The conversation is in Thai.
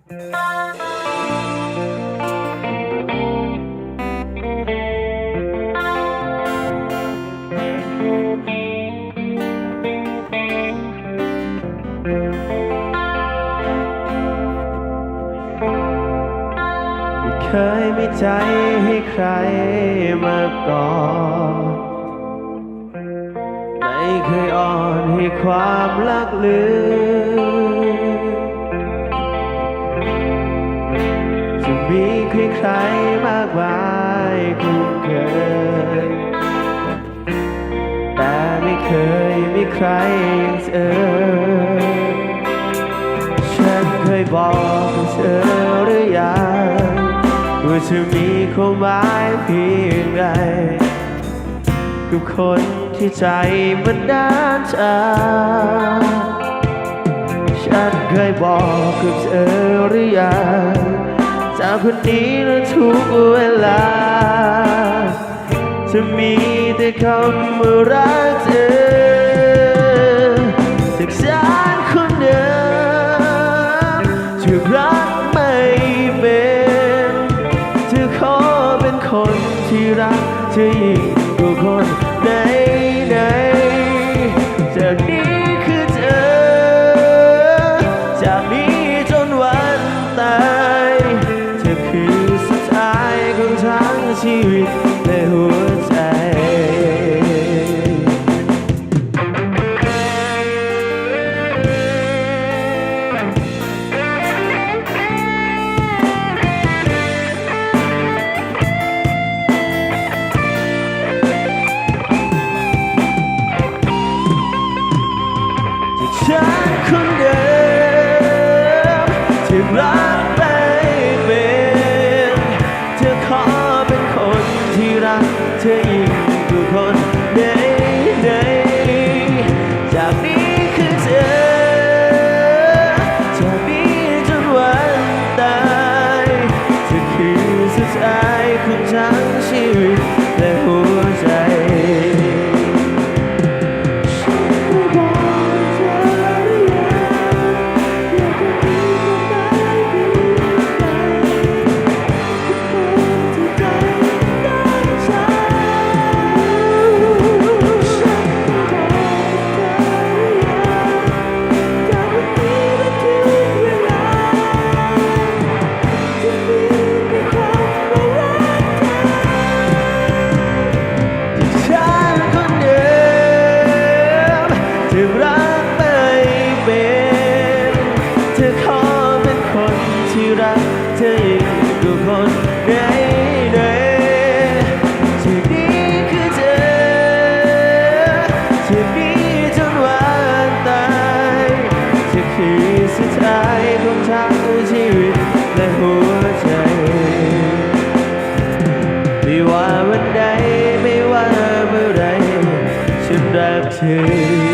เคยมีใจให้ใครมาก่อนไม่เคยอ่อนให้ความรักลือจะมีใครมากมายคุ้นเคยแต่ไม่เคยมีใครอย่างเธอฉันเคยบอกกับเธอหรือยังว่าจะมีความหมายเพียงใดกับคนที่ใจมันด้านชาฉันเคยบอกกับเธอหรือยังจากคนนี้และทุกเวลาจะมีแต่คำว่ารักเธอจากฉันคนเดิมที่รักไม่เป็นเธอขอเป็นคนที่รักเธอยิ่งกว่าคนไหนจากนี้คือเธอจากนี้จนวันตายเธอคือสุดท้ายของทั้งชีวิตและหัวใจฉันคนเดิมที่รักไม่เป็นเธอขอเป็นคนที่รักเธอยิ่งกว่าคนไหนจากนี้คือเธอจากนี้จนวันตายเธอคือสุดท้ายของทั้งชีวิตและหัวใจรักไม่เป็นเธอขอเป็นคนที่รักเธอยิ่งกว่าคนไหนที่นี้คือเธอที่นี้จนวันตายเธอคือสุดท้ายของทั้งชีวิตและหัวใจไม่ว่าวันใดไม่ว่าเมื่อไรฉันรักเธอ